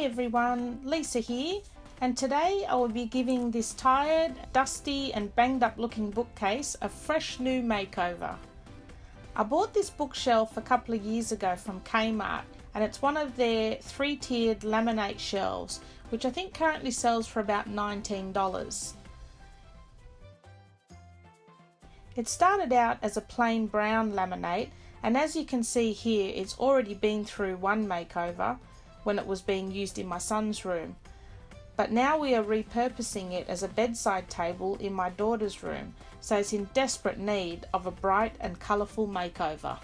everyone, Lisa here, and today I will be giving this tired, dusty and banged up looking bookcase a fresh new makeover. I bought this bookshelf a couple of years ago from Kmart, and it's one of their 3-tiered laminate shelves, which I think currently sells for about $19. It started out as a plain brown laminate, and as you can see here, it's already been through one makeover when it was being used in my son's room. But now we are repurposing it as a bedside table in my daughter's room, so it's in desperate need of a bright and colourful makeover.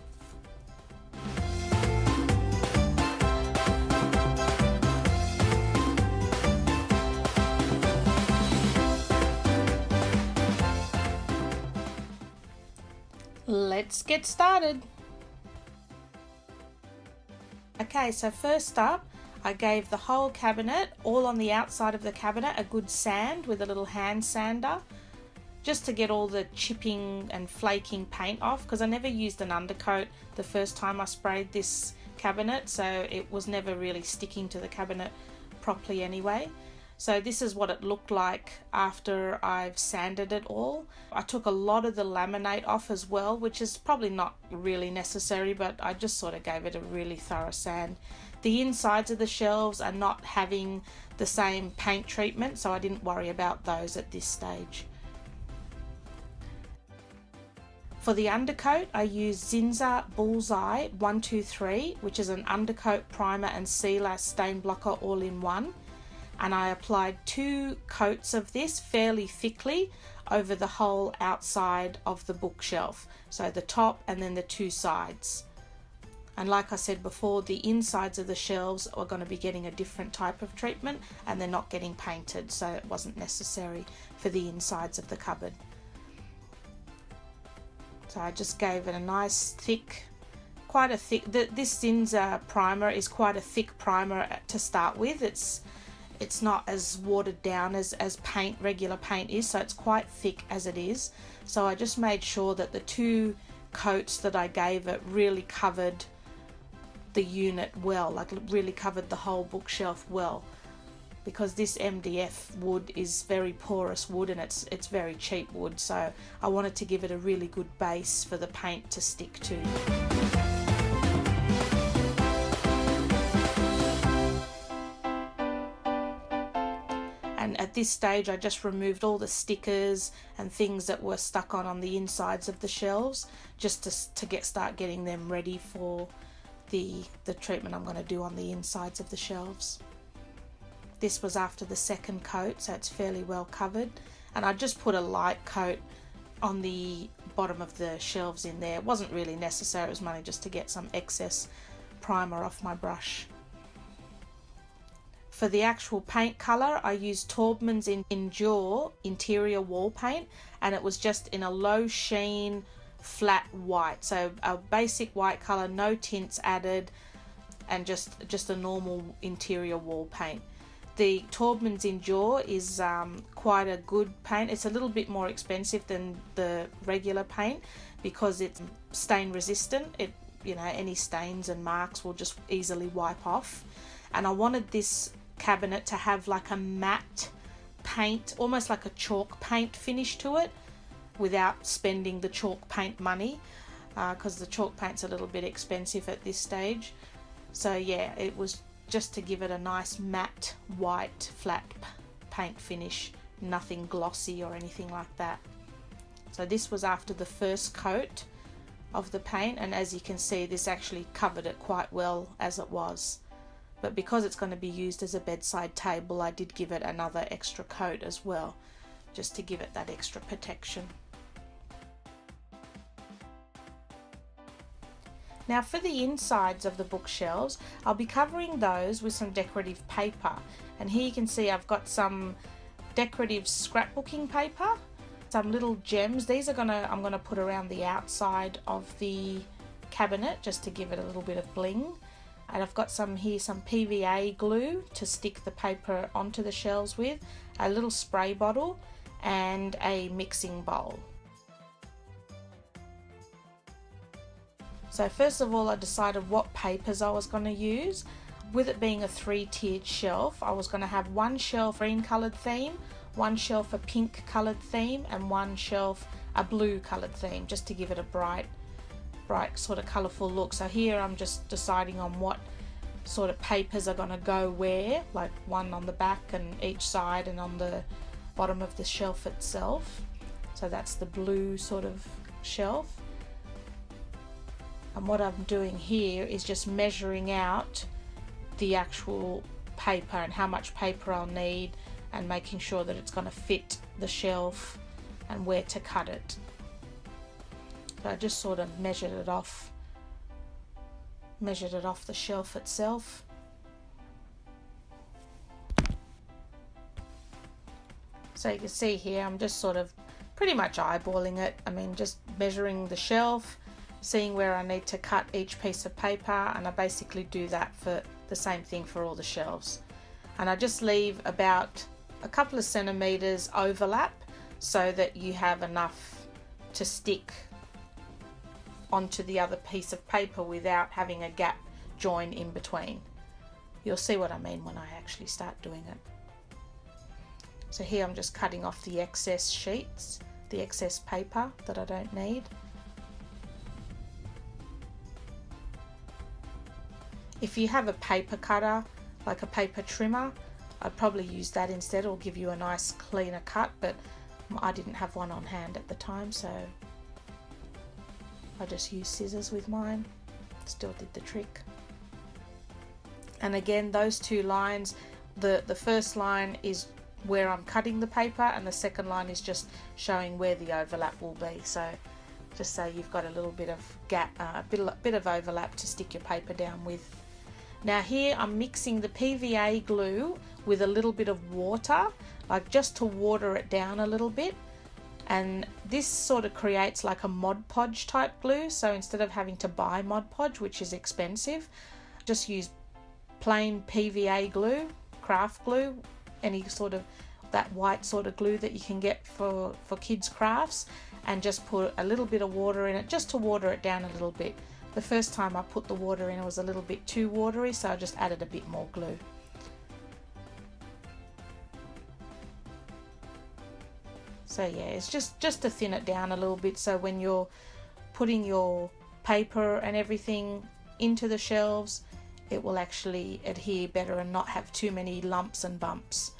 Let's get started. Okay, so first up, I gave the whole cabinet, all on the outside of the cabinet, a good sand with a little hand sander, just to get all the chipping and flaking paint off, because I never used an undercoat the first time I sprayed this cabinet, so it was never really sticking to the cabinet properly anyway. So this is what it looked like after I've sanded it all. I took a lot of the laminate off as well, which is probably not really necessary, but I just sort of gave it a really thorough sand. The insides of the shelves are not having the same paint treatment, so I didn't worry about those at this stage. For the undercoat, I used Zinsser Bullseye 123, which is an undercoat, primer and sealer stain blocker all in one. And I applied 2 coats of this fairly thickly over the whole outside of the bookshelf, so the top and then the 2 sides. And like I said before, the insides of the shelves are going to be getting a different type of treatment, and they're not getting painted, so it wasn't necessary for the insides of the cupboard. So I just gave it a nice thick, this Zinsser primer is quite a thick primer to start with. It's not as watered down as regular paint is, so it's quite thick as it is. So I just made sure that the 2 coats that I gave it really covered the unit well, like really covered the whole bookshelf well, because this MDF wood is very porous wood, and it's very cheap wood, so I wanted to give it a really good base for the paint to stick to. And at this stage I just removed all the stickers and things that were stuck on the insides of the shelves, just to start getting them ready for the treatment I'm going to do on the insides of the shelves. This was after the second coat, so it's fairly well covered, and I just put a light coat on the bottom of the shelves in there. It wasn't really necessary, it was mainly just to get some excess primer off my brush. For the actual paint colour, I used Taubman's Endure interior wall paint, and it was just in a low sheen flat white, so a basic white colour, no tints added, and just a normal interior wall paint. The Taubman's Endure is quite a good paint. It's a little bit more expensive than the regular paint because it's stain resistant. Any stains and marks will just easily wipe off, and I wanted this cabinet to have like a matte paint, almost like a chalk paint finish to it, without spending the chalk paint money, because the chalk paint's a little bit expensive at this stage. So yeah, it was just to give it a nice matte white flat paint finish, nothing glossy or anything like that. So this was after the first coat of the paint, and as you can see, this actually covered it quite well as it was. But because it's going to be used as a bedside table, I did give it another extra coat as well, just to give it that extra protection. Now for the insides of the bookshelves, I'll be covering those with some decorative paper, and here you can see I've got some decorative scrapbooking paper, some little gems. These I'm gonna put around the outside of the cabinet just to give it a little bit of bling. And I've got some PVA glue to stick the paper onto the shelves with, a little spray bottle and a mixing bowl. So first of all, I decided what papers I was going to use. with it being a 3-tiered shelf, I was going to have one shelf green coloured theme, one shelf a pink coloured theme, and one shelf a blue coloured theme, just to give it a bright sort of colourful look. So here I'm just deciding on what sort of papers are going to go where, like one on the back and each side and on the bottom of the shelf itself. So that's the blue sort of shelf. And what I'm doing here is just measuring out the actual paper and how much paper I'll need, and making sure that it's going to fit the shelf and where to cut it. So I just sort of measured it off the shelf itself. So you can see here I'm just sort of pretty much eyeballing it. I mean, just measuring the shelf, seeing where I need to cut each piece of paper, and I basically do that for the same thing for all the shelves. And I just leave about a couple of centimeters overlap so that you have enough to stick onto the other piece of paper without having a gap join in between. You'll see what I mean when I actually start doing it. So here I'm just cutting off the excess sheets, the excess paper that I don't need. If you have a paper cutter, like a paper trimmer, I'd probably use that instead. It'll give you a nice cleaner cut, but I didn't have one on hand at the time, so I just used scissors with mine. Still did the trick. And again, those two lines, the first line is where I'm cutting the paper, and the second line is just showing where the overlap will be. So just so you've got a little bit of gap, a bit of overlap to stick your paper down with. Now here I'm mixing the PVA glue with a little bit of water, like just to water it down a little bit. And this sort of creates like a Mod Podge type glue. So instead of having to buy Mod Podge, which is expensive, just use plain PVA glue, craft glue, any sort of that white sort of glue that you can get for kids' crafts, and just put a little bit of water in it just to water it down a little bit. The first time I put the water in, it was a little bit too watery, so I just added a bit more glue. So yeah, it's just to thin it down a little bit, so when you're putting your paper and everything into the shelves, it will actually adhere better and not have too many lumps and bumps.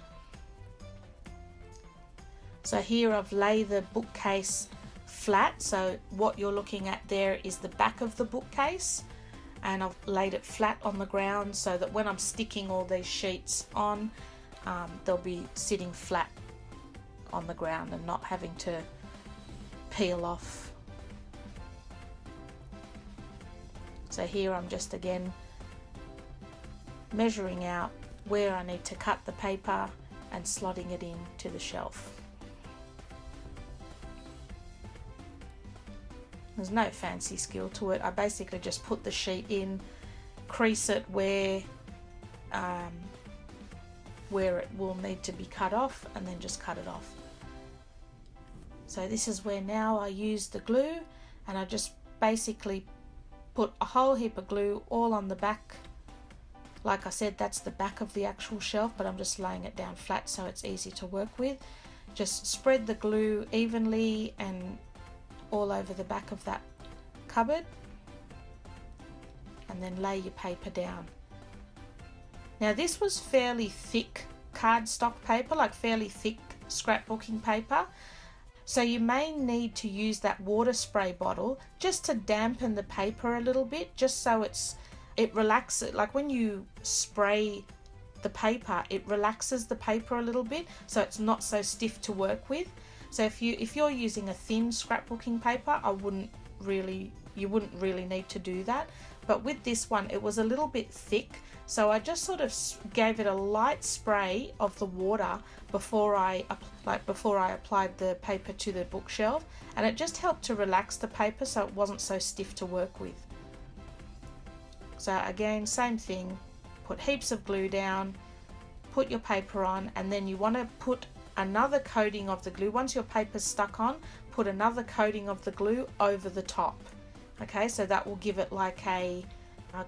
So here I've laid the bookcase flat, so what you're looking at there is the back of the bookcase, and I've laid it flat on the ground so that when I'm sticking all these sheets on, they'll be sitting flat on the ground and not having to peel off. So here I'm just again measuring out where I need to cut the paper and slotting it into the shelf. There's no fancy skill to it. I basically just put the sheet in, crease it where it will need to be cut off, and then just cut it off. So this is where now I use the glue, and I just basically put a whole heap of glue all on the back. Like I said, that's the back of the actual shelf, but I'm just laying it down flat so it's easy to work with. Just spread the glue evenly and all over the back of that cupboard, and then lay your paper down. Now this was fairly thick cardstock paper, like fairly thick scrapbooking paper, so you may need to use that water spray bottle just to dampen the paper a little bit, just so it relaxes. Like when you spray the paper, it relaxes the paper a little bit, so it's not so stiff to work with. So if you're using a thin scrapbooking paper, you wouldn't really need to do that. But with this one, it was a little bit thick, so I just sort of gave it a light spray of the water before I applied the paper to the bookshelf, and it just helped to relax the paper so it wasn't so stiff to work with. So again, same thing, put heaps of glue down, put your paper on, and then you want to put another coating of the glue. Once your paper's stuck on, put another coating of the glue over the top. Okay, so that will give it like a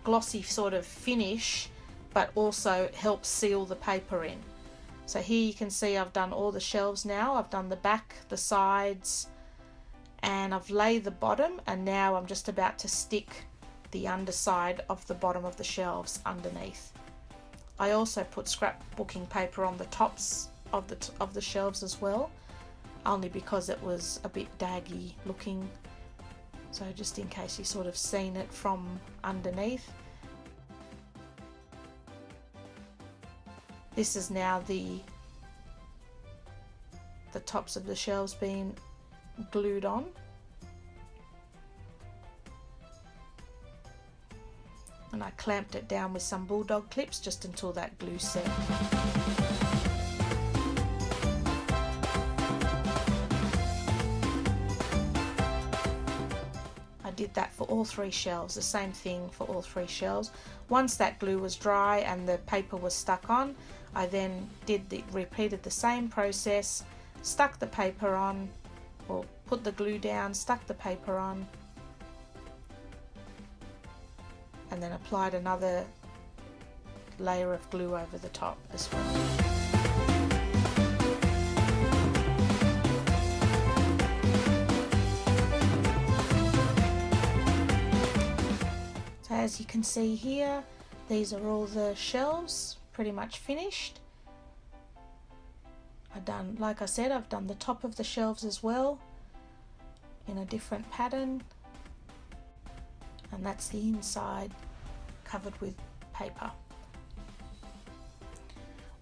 glossy sort of finish but also helps seal the paper in. So here you can see I've done all the shelves now. I've done the back, the sides, and I've laid the bottom, and now I'm just about to stick the underside of the bottom of the shelves underneath. I also put scrapbooking paper on the tops of the shelves as well, only because it was a bit daggy looking. So just in case you sort of seen it from underneath. This is now the tops of the shelves being glued on. And I clamped it down with some bulldog clips just until that glue set. I did that for all 3 shelves, the same thing for all 3 shelves. Once that glue was dry and the paper was stuck on, I then repeated the same process, stuck the paper on, or put the glue down, stuck the paper on, and then applied another layer of glue over the top as well. So as you can see here, these are all the shelves pretty much finished. Like I said, I've done the top of the shelves as well in a different pattern, and that's the inside covered with paper.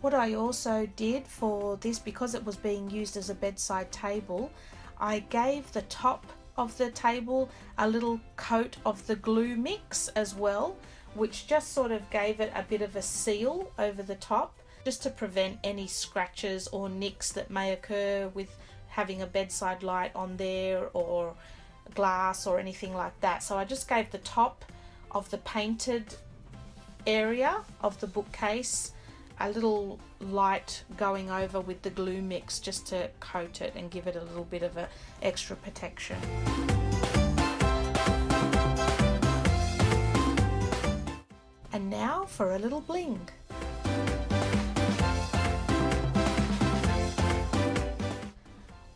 What I also did for this, because it was being used as a bedside table, I gave the top of the table a little coat of the glue mix as well, which just sort of gave it a bit of a seal over the top, just to prevent any scratches or nicks that may occur with having a bedside light on there or glass or anything like that. So I just gave the top of the painted area of the bookcase a little light going over with the glue mix, just to coat it and give it a little bit of a extra protection. And now for a little bling.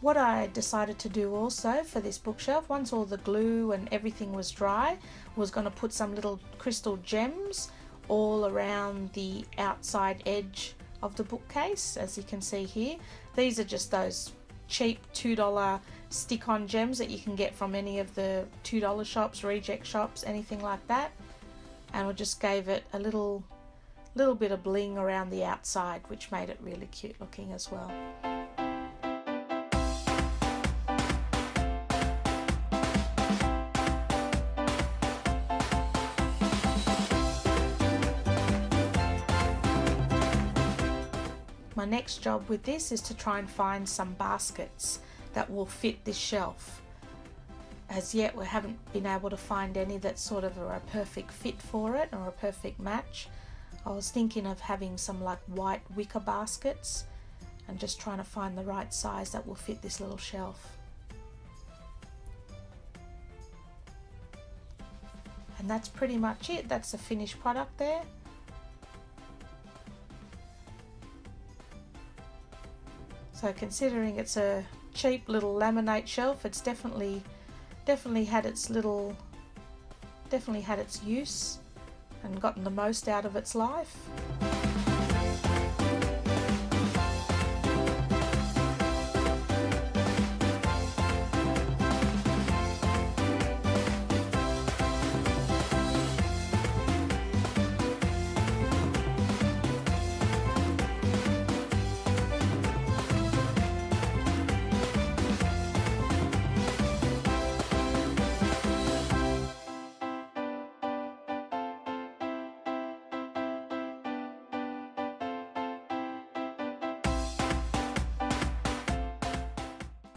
What I decided to do also for this bookshelf, once all the glue and everything was dry, was going to put some little crystal gems all around the outside edge of the bookcase, as you can see here. These are just those cheap $2 stick-on gems that you can get from any of the $2 shops, reject shops, anything like that. And I just gave it a little bit of bling around the outside, which made it really cute looking as well. My next job with this is to try and find some baskets that will fit this shelf. As yet we haven't been able to find any that sort of are a perfect fit for it or a perfect match. I was thinking of having some like white wicker baskets and just trying to find the right size that will fit this little shelf. And that's pretty much it. That's the finished product there. So considering it's a cheap little laminate shelf, it's definitely had its use and gotten the most out of its life.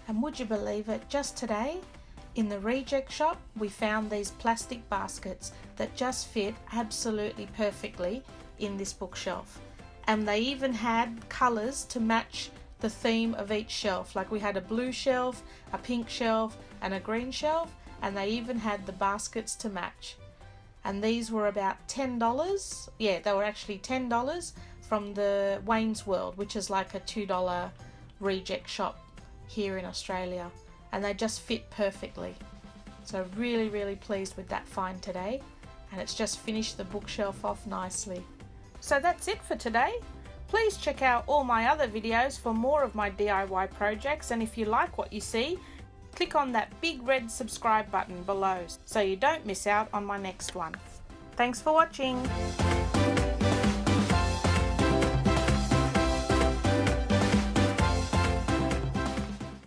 And would you believe it, just today in the reject shop we found these plastic baskets that just fit absolutely perfectly in this bookshelf, and they even had colours to match the theme of each shelf. Like we had a blue shelf, a pink shelf and a green shelf, and they even had the baskets to match. and these were about $10. Yeah, they were actually $10 from the Wayne's World, which is like a $2 reject shop here in Australia, and they just fit perfectly. So really, really pleased with that find today, and it's just finished the bookshelf off nicely. So that's it for today. Please check out all my other videos for more of my DIY projects, and if you like what you see, click on that big red subscribe button below so you don't miss out on my next one. Thanks for watching.